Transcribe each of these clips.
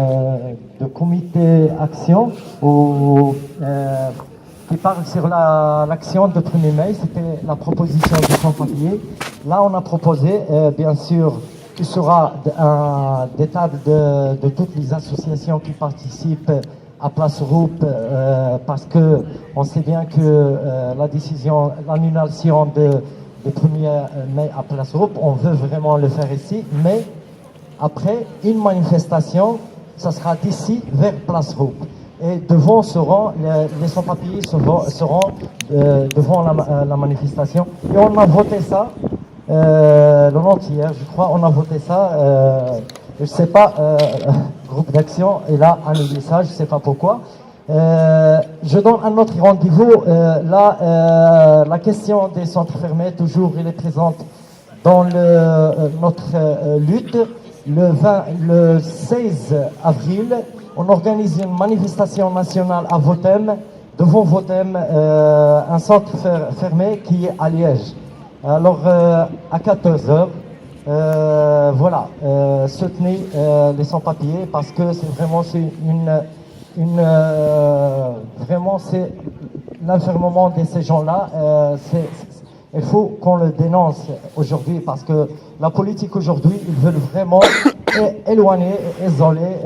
de comité action qui parle sur l'action de 1er mai. C'était la proposition de sans-papiers. Là, on a proposé, bien sûr, qu'il sera des tables de toutes les associations qui participent à Place Roupe, parce que on sait bien que la décision, l'annulation de 1er mai à Place Roupe, on veut vraiment le faire ici, mais après une manifestation, ça sera d'ici vers Place Roupe. Et devant seront, les sans-papiers seront devant la manifestation. Et on a voté ça, hier, je crois, on a voté ça. Je ne sais pas, groupe d'action, et là, annulé ça, je ne sais pas pourquoi. Je donne un autre rendez-vous. Là, la question des centres fermés, toujours, elle est présente dans notre lutte. Le 16 avril, on organise une manifestation nationale à Votem, devant Votem, un centre fermé qui est à Liège. Alors, à 14h, voilà, soutenez les sans-papiers, parce que c'est vraiment vraiment c'est l'enfermement de ces gens-là. Il faut qu'on le dénonce aujourd'hui, parce que la politique aujourd'hui, ils veulent vraiment éloigner et isoler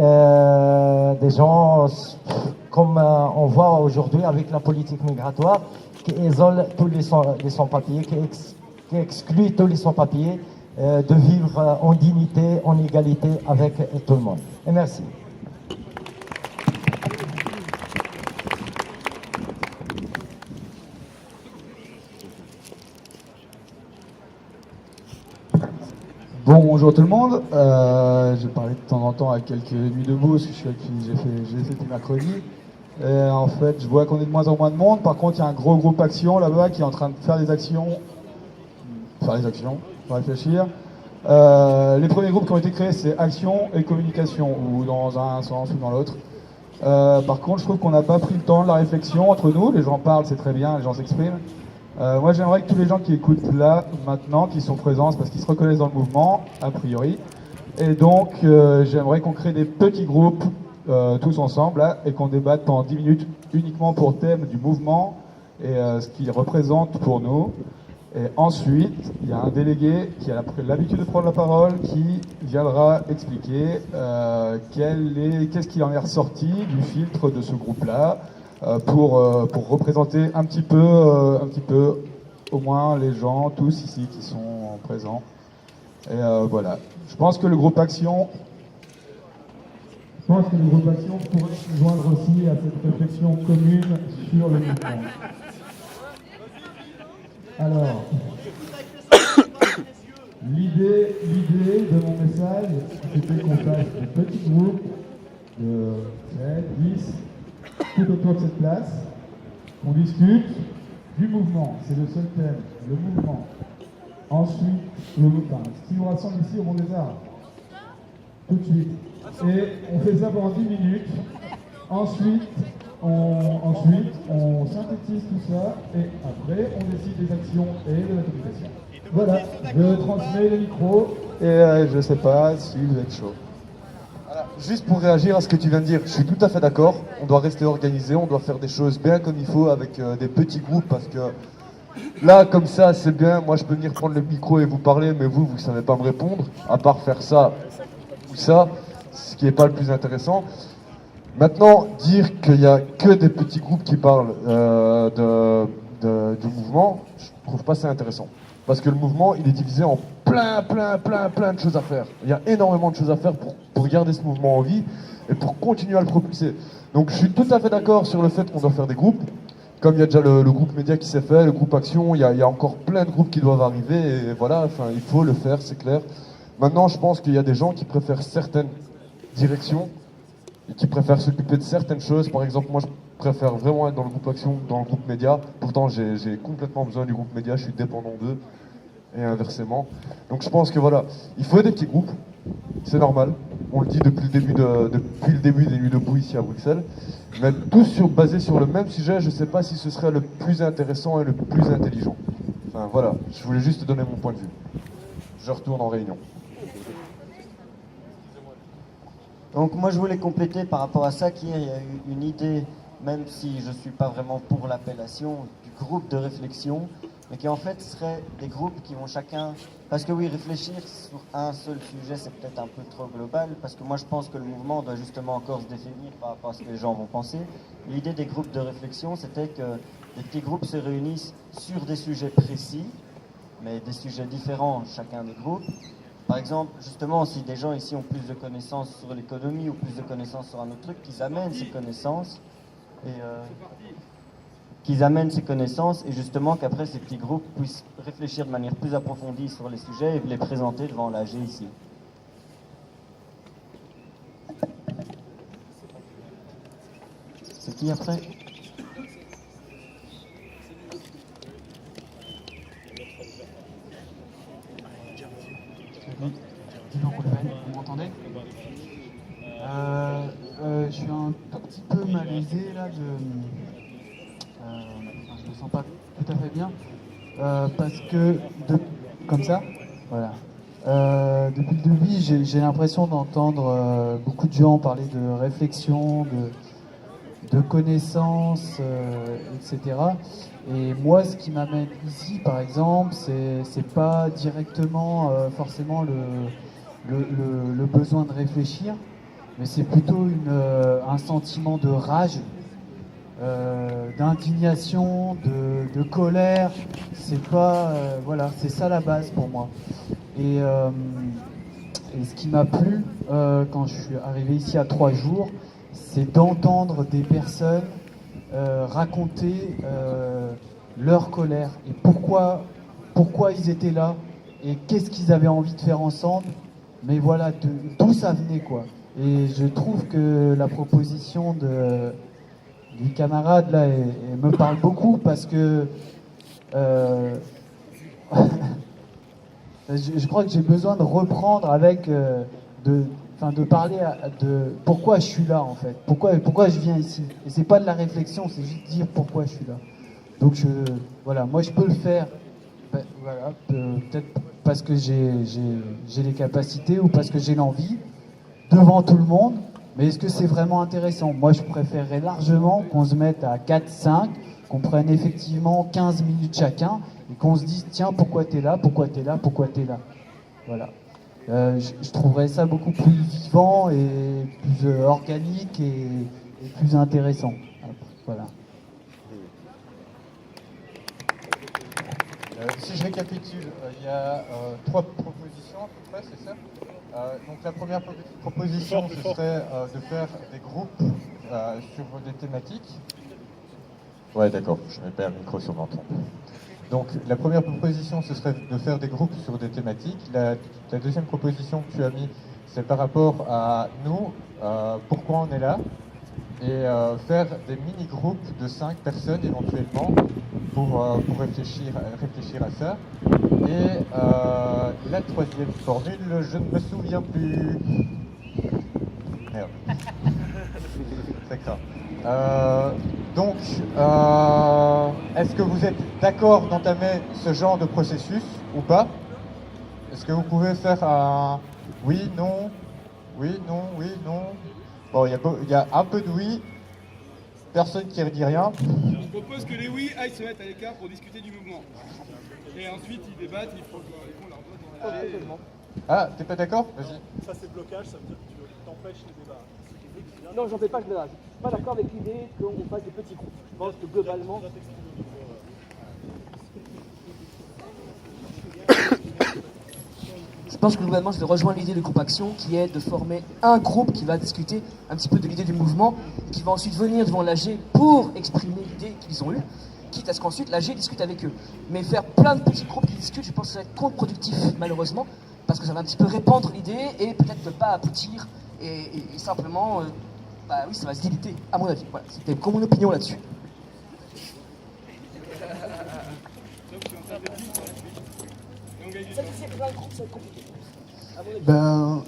des gens, comme on voit aujourd'hui avec la politique migratoire, qui isole tous les sans-papiers, qui exclut tous les sans-papiers de vivre en dignité, en égalité avec tout le monde. Et merci. Bonjour tout le monde, je parlais de temps en temps à quelques nuits debout, parce que je suis avec qui j'ai fait mercredi. Et en fait, je vois qu'on est de moins en moins de monde. Par contre, il y a un gros groupe action là-bas qui est en train de faire des actions. Pour réfléchir. Les premiers groupes qui ont été créés, c'est action et communication, ou dans un sens ou dans l'autre. Par contre, je trouve qu'on n'a pas pris le temps de la réflexion entre nous. Les gens parlent, c'est très bien, les gens s'expriment. Moi, j'aimerais que tous les gens qui écoutent là, maintenant, qui sont présents, c'est parce qu'ils se reconnaissent dans le mouvement, a priori. Et donc, j'aimerais qu'on crée des petits groupes, tous ensemble, là, et qu'on débatte pendant 10 minutes uniquement pour thème du mouvement et ce qu'il représente pour nous. Et ensuite, il y a un délégué qui a l'habitude de prendre la parole, qui viendra expliquer qu'est-ce qu'il en est ressorti du filtre de ce groupe-là, pour représenter un petit peu, au moins les gens, tous ici qui sont présents. Et voilà. Je pense que le groupe Action pourrait se joindre aussi à cette réflexion commune sur le mouvement. Alors, l'idée de mon message, c'était qu'on fasse des petits groupes de 7, 10, tout autour de cette place, qu'on discute du mouvement, c'est le seul thème, le mouvement. Ensuite, ce qui nous rassemble ici au Monde des Arts, tout de suite. Et on fait ça pendant 10 minutes. Ensuite, on synthétise tout ça et après, on décide des actions et de la communication. Voilà, je transmets le micro et je sais pas si vous êtes chaud. Juste pour réagir à ce que tu viens de dire, je suis tout à fait d'accord. On doit rester organisé, on doit faire des choses bien comme il faut avec des petits groupes, parce que là, comme ça, c'est bien. Moi, je peux venir prendre le micro et vous parler, mais vous savez pas me répondre, à part faire ça ou ça, ce qui n'est pas le plus intéressant. Maintenant, dire qu'il n'y a que des petits groupes qui parlent du mouvement, je trouve pas ça intéressant. Parce que le mouvement, il est divisé en plein de choses à faire. Il y a énormément de choses à faire pour garder ce mouvement en vie et pour continuer à le propulser. Donc je suis tout à fait d'accord sur le fait qu'on doit faire des groupes. Comme il y a déjà le groupe média qui s'est fait, le groupe action, il y a encore plein de groupes qui doivent arriver. Et voilà, enfin, il faut le faire, c'est clair. Maintenant, je pense qu'il y a des gens qui préfèrent certaines directions et qui préfèrent s'occuper de certaines choses. Par exemple, moi, je préfère vraiment être dans le groupe action, dans le groupe média. Pourtant, j'ai complètement besoin du groupe média, je suis dépendant d'eux, et inversement. Donc je pense que voilà, il faut des petits groupes, c'est normal. On le dit depuis le début des Nuits debout ici à Bruxelles. Mais tous basés sur le même sujet, je ne sais pas si ce serait le plus intéressant et le plus intelligent. Enfin voilà, je voulais juste te donner mon point de vue. Je retourne en réunion. Donc moi je voulais compléter par rapport à ça qu'hier il y a eu une idée, même si je ne suis pas vraiment pour l'appellation, du groupe de réflexion, mais qui en fait seraient des groupes qui vont chacun... Parce que oui, réfléchir sur un seul sujet c'est peut-être un peu trop global, parce que moi je pense que le mouvement doit justement encore se définir par rapport à ce que les gens vont penser. L'idée des groupes de réflexion c'était que les petits groupes se réunissent sur des sujets précis, mais des sujets différents chacun des groupes. Par exemple, justement, si des gens ici ont plus de connaissances sur l'économie ou plus de connaissances sur un autre truc, qu'ils amènent ces connaissances et justement qu'après ces petits groupes puissent réfléchir de manière plus approfondie sur les sujets et les présenter devant l'AG ici. C'est qui après? Vous m'entendez? Je suis un tout petit peu malaisé là, je me sens pas tout à fait bien, parce que, comme ça, voilà. Depuis le début, j'ai l'impression d'entendre beaucoup de gens parler de réflexion, de connaissances, etc. Et moi, ce qui m'amène ici, par exemple, c'est pas directement forcément le besoin de réfléchir, mais c'est plutôt un sentiment de rage, d'indignation, de colère. C'est pas, voilà, c'est ça la base pour moi. Et ce qui m'a plu quand je suis arrivé ici à 3 jours, c'est d'entendre des personnes raconter leur colère et pourquoi ils étaient là et qu'est-ce qu'ils avaient envie de faire ensemble. Mais voilà, d'où ça venait, quoi. Et je trouve que la proposition du camarade là elle me parle beaucoup parce que je crois que j'ai besoin de reprendre avec de parler de pourquoi je suis là en fait, pourquoi je viens ici. Et c'est pas de la réflexion, c'est juste dire pourquoi je suis là. Donc voilà, moi je peux le faire, voilà, peut-être parce que j'ai les capacités ou parce que j'ai l'envie devant tout le monde. Mais est-ce que c'est vraiment intéressant? Moi je préférerais largement qu'on se mette à 4-5, qu'on prenne effectivement 15 minutes chacun et qu'on se dise tiens, pourquoi t'es là, pourquoi t'es là, pourquoi t'es là. Voilà. Je trouverais ça beaucoup plus vivant et plus organique et plus intéressant. Voilà. Si je récapitule, il y a 3 propositions à peu près, c'est ça? Donc la première proposition, ce serait de faire des groupes sur des thématiques. Ouais, d'accord, je mets pas un micro sur menton. Donc la première proposition, ce serait de faire des groupes sur des thématiques. La deuxième proposition que tu as mis, c'est par rapport à nous, pourquoi on est là, et faire des mini-groupes de 5 personnes éventuellement pour réfléchir à ça. Et la troisième formule, je ne me souviens plus. Merde. C'est grave. Donc, est-ce que vous êtes d'accord d'entamer ce genre de processus ou pas? Est-ce que vous pouvez faire un oui, non, oui, non, oui, non? Bon, il y a un peu de oui, personne qui ne dit rien. Je propose que les oui aillent se mettre à l'écart pour discuter du mouvement. Et ensuite, ils débattent, ils font leur vote dans la télé. Ah, t'es pas d'accord? Vas-y. Ça c'est blocage, ça veut dire que tu t'empêches les débats. Non, j'en fais pas, je suis pas d'accord avec l'idée qu'on fasse des petits groupes. Je pense que globalement... Je pense que globalement, je vais rejoindre l'idée de groupe action qui est de former un groupe qui va discuter un petit peu de l'idée du mouvement et qui va ensuite venir devant l'AG pour exprimer l'idée qu'ils ont eue, quitte à ce qu'ensuite l'AG discute avec eux. Mais faire plein de petits groupes qui discutent, je pense que ça va être contre-productif malheureusement parce que ça va un petit peu répandre l'idée et peut-être ne pas aboutir et simplement, bah oui, ça va se diliter, à mon avis. Voilà, c'était comme mon opinion là-dessus. Ben,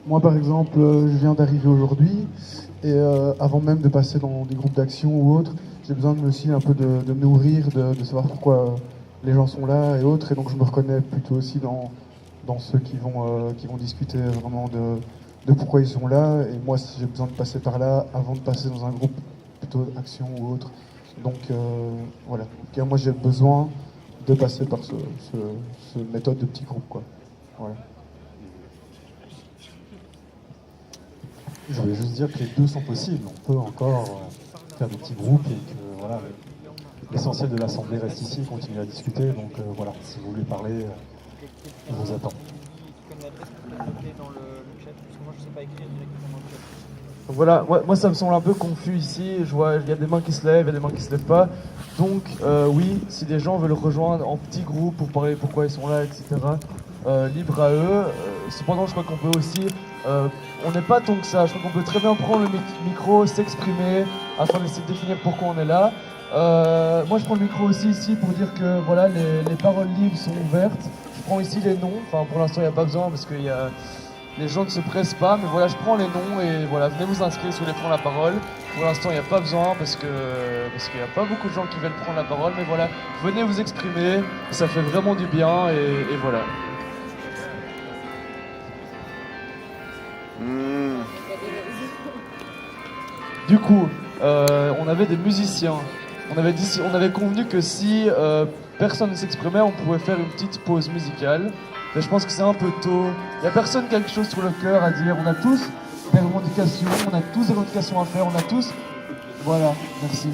moi par exemple, je viens d'arriver aujourd'hui et avant même de passer dans des groupes d'action ou autres, j'ai besoin aussi un peu de me nourrir, de savoir pourquoi les gens sont là et autres, et donc je me reconnais plutôt aussi dans ceux qui vont discuter vraiment de pourquoi ils sont là, et moi si j'ai besoin de passer par là avant de passer dans un groupe plutôt action ou autre. Donc voilà, car moi j'ai besoin de passer par ce méthode de petit groupe, quoi. Voilà. Je voulais juste dire que les deux sont possibles. On peut encore faire des petits groupes et que voilà, l'essentiel de l'Assemblée reste ici, continue à discuter. Donc voilà, si vous voulez parler, je vous attends. Voilà, moi ça me semble un peu confus ici. Je vois, il y a des mains qui se lèvent, il y a des mains qui se lèvent pas. Donc oui, si des gens veulent rejoindre en petits groupes pour parler pourquoi ils sont là, etc., libre à eux. Cependant, je crois qu'on peut aussi, on n'est pas tant que ça. Je crois qu'on peut très bien prendre le micro, s'exprimer afin d'essayer de définir pourquoi on est là. Moi, je prends le micro aussi ici pour dire que voilà, les paroles libres sont ouvertes. Je prends ici les noms. Enfin, pour l'instant, il n'y a pas besoin parce que les gens ne se pressent pas. Mais voilà, je prends les noms et voilà, venez vous inscrire si vous voulez prendre la parole. Pour l'instant, il n'y a pas besoin parce qu'il n'y a pas beaucoup de gens qui veulent prendre la parole. Mais voilà, venez vous exprimer. Ça fait vraiment du bien et voilà. Du coup, on avait des musiciens. On avait convenu que si personne ne s'exprimait, on pouvait faire une petite pause musicale. Mais je pense que c'est un peu tôt. Il n'y a personne qui a quelque chose sur le cœur à dire. On a tous des revendications, on a tous des revendications à faire, on a tous... Voilà, merci.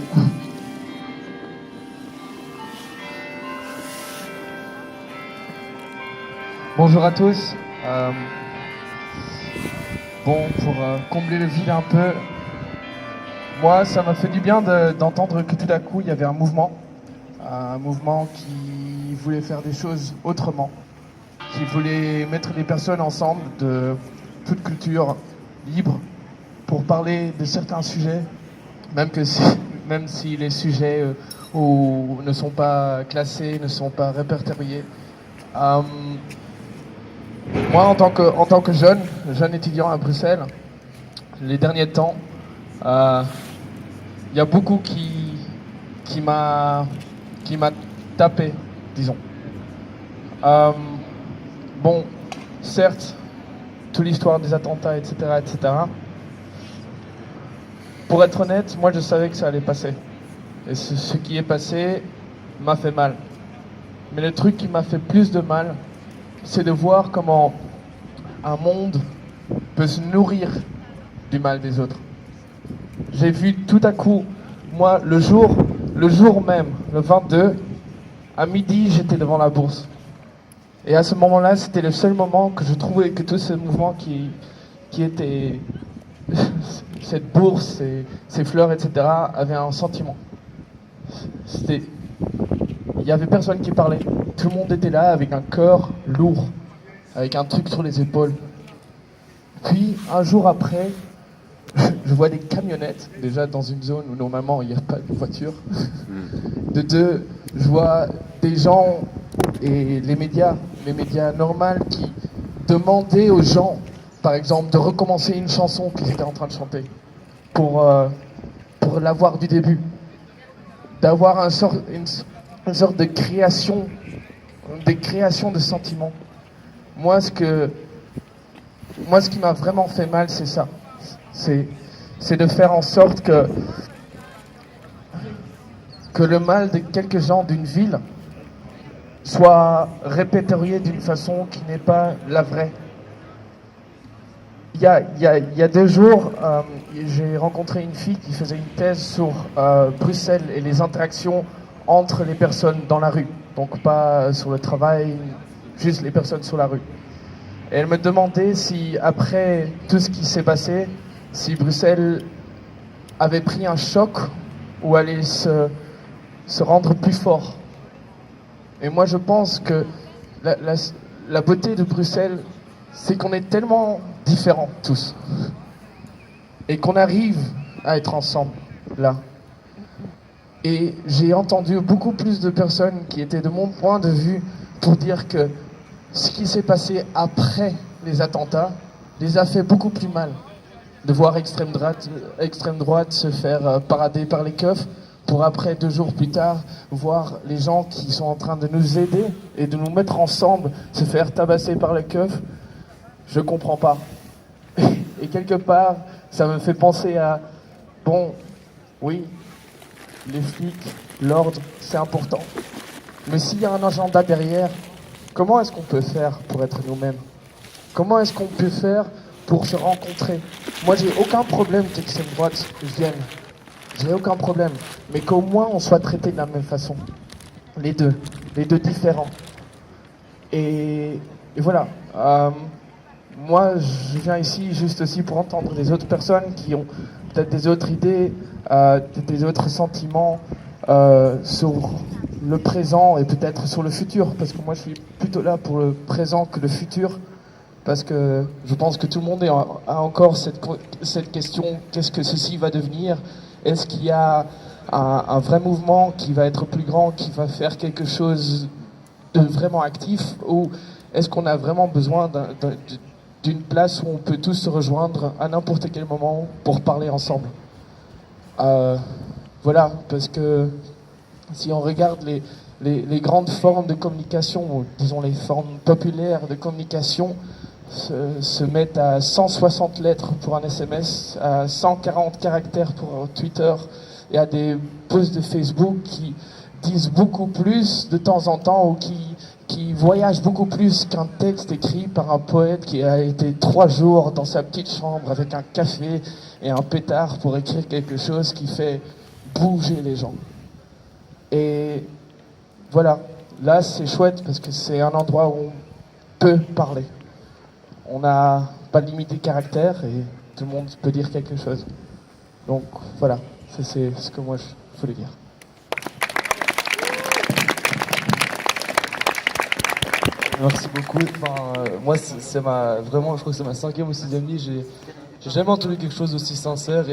Bonjour à tous. Bon, pour combler le vide un peu, moi, ça m'a fait du bien d'entendre que tout à coup, il y avait un mouvement qui voulait faire des choses autrement, qui voulait mettre des personnes ensemble de toute culture libre pour parler de certains sujets, même si les sujets ne sont pas classés, ne sont pas répertoriés. Moi, en tant que jeune étudiant à Bruxelles, les derniers temps, il y a beaucoup qui m'a tapé, disons. Bon, certes, toute l'histoire des attentats, etc., etc. Pour être honnête, moi je savais que ça allait passer. Et ce qui est passé m'a fait mal. Mais le truc qui m'a fait plus de mal, c'est de voir comment un monde peut se nourrir du mal des autres. J'ai vu tout à coup, moi, le jour même, le 22, à midi, j'étais devant la bourse. Et à ce moment-là, c'était le seul moment que je trouvais que tout ce mouvement qui était cette bourse, ces fleurs, etc., avait un sentiment. Il y avait personne qui parlait. Tout le monde était là avec un cœur lourd, avec un truc sur les épaules. Puis, un jour après, je vois des camionnettes, déjà dans une zone où normalement il n'y a pas de voiture. De deux, je vois des gens et les médias normaux qui demandaient aux gens, par exemple, de recommencer une chanson qu'ils étaient en train de chanter pour l'avoir du début. D'avoir une sorte de création de sentiments. Moi, ce qui m'a vraiment fait mal, c'est ça. C'est de faire en sorte que le mal de quelques gens d'une ville soit répertorié d'une façon qui n'est pas la vraie. Il y a 2 jours, j'ai rencontré une fille qui faisait une thèse sur Bruxelles et les interactions entre les personnes dans la rue. Donc pas sur le travail, juste les personnes sur la rue. Et elle me demandait si, après tout ce qui s'est passé, si Bruxelles avait pris un choc ou allait se rendre plus fort. Et moi, je pense que la beauté de Bruxelles, c'est qu'on est tellement différents tous. Et qu'on arrive à être ensemble, là. Et j'ai entendu beaucoup plus de personnes qui étaient de mon point de vue pour dire que ce qui s'est passé après les attentats les a fait beaucoup plus mal. De voir extrême droite se faire parader par les keufs, pour après, 2 jours plus tard, voir les gens qui sont en train de nous aider et de nous mettre ensemble se faire tabasser par les keufs. Je comprends pas. Et quelque part, ça me fait penser à, bon, oui, les flics, l'ordre, c'est important. Mais s'il y a un agenda derrière, comment est-ce qu'on peut faire pour être nous-mêmes? Comment est-ce qu'on peut faire pour se rencontrer? Moi, j'ai aucun problème qu'extrême droite vienne. J'ai aucun problème. Mais qu'au moins, on soit traités de la même façon. Les deux différents. Et voilà. Moi, je viens ici juste aussi pour entendre des autres personnes qui ont peut-être des autres idées, des autres sentiments sur le présent et peut-être sur le futur. Parce que moi, je suis plutôt là pour le présent que le futur. Parce que je pense que tout le monde a encore cette question, qu'est-ce que ceci va devenir? Est-ce qu'il y a un vrai mouvement qui va être plus grand, qui va faire quelque chose de vraiment actif? Ou est-ce qu'on a vraiment besoin d'une place où on peut tous se rejoindre à n'importe quel moment pour parler ensemble? Voilà, parce que si on regarde les grandes formes de communication, ou disons les formes populaires de communication, se mettent à 160 lettres pour un SMS, à 140 caractères pour Twitter, et à des posts de Facebook qui disent beaucoup plus de temps en temps, ou qui voyagent beaucoup plus qu'un texte écrit par un poète qui a été 3 jours dans sa petite chambre avec un café et un pétard pour écrire quelque chose qui fait bouger les gens. Et voilà, là c'est chouette parce que c'est un endroit où on peut parler. On n'a pas de limite des caractères et tout le monde peut dire quelque chose. Donc voilà, c'est ce que moi je voulais dire. Merci beaucoup. Moi, vraiment, je crois que c'est ma 5e ou 6e nuit. J'ai jamais entendu quelque chose d'aussi sincère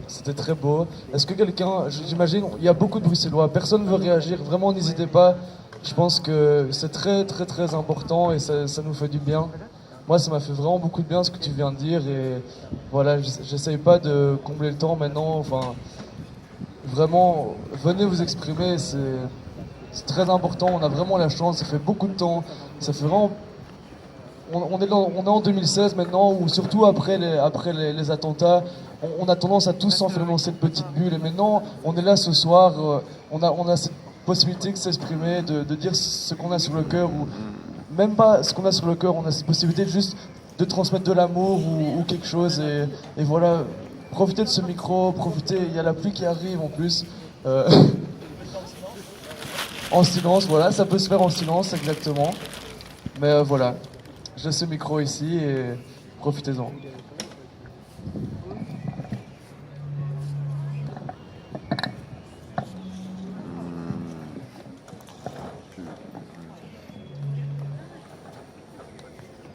c'était très beau. Est-ce que quelqu'un, j'imagine, il y a beaucoup de Bruxellois, personne ne veut réagir. Vraiment, n'hésitez pas. Je pense que c'est très, très, très important et ça nous fait du bien. Moi, ça m'a fait vraiment beaucoup de bien ce que tu viens de dire et voilà, j'essaye pas de combler le temps maintenant. Enfin, vraiment, venez vous exprimer. C'est très important, on a vraiment la chance, ça fait beaucoup de temps, ça fait vraiment... On est en 2016 maintenant, où surtout après les attentats, on a tendance à tous s'enfermer dans cette petite bulle. Et maintenant, on est là ce soir, on a cette possibilité de s'exprimer, de dire ce qu'on a sur le cœur, ou même pas ce qu'on a sur le cœur, on a cette possibilité juste de transmettre de l'amour ou quelque chose. Et voilà, profitez de ce micro, profitez, il y a la pluie qui arrive en plus. En silence, voilà, ça peut se faire en silence, exactement. Mais voilà, j'ai ce micro ici et profitez-en.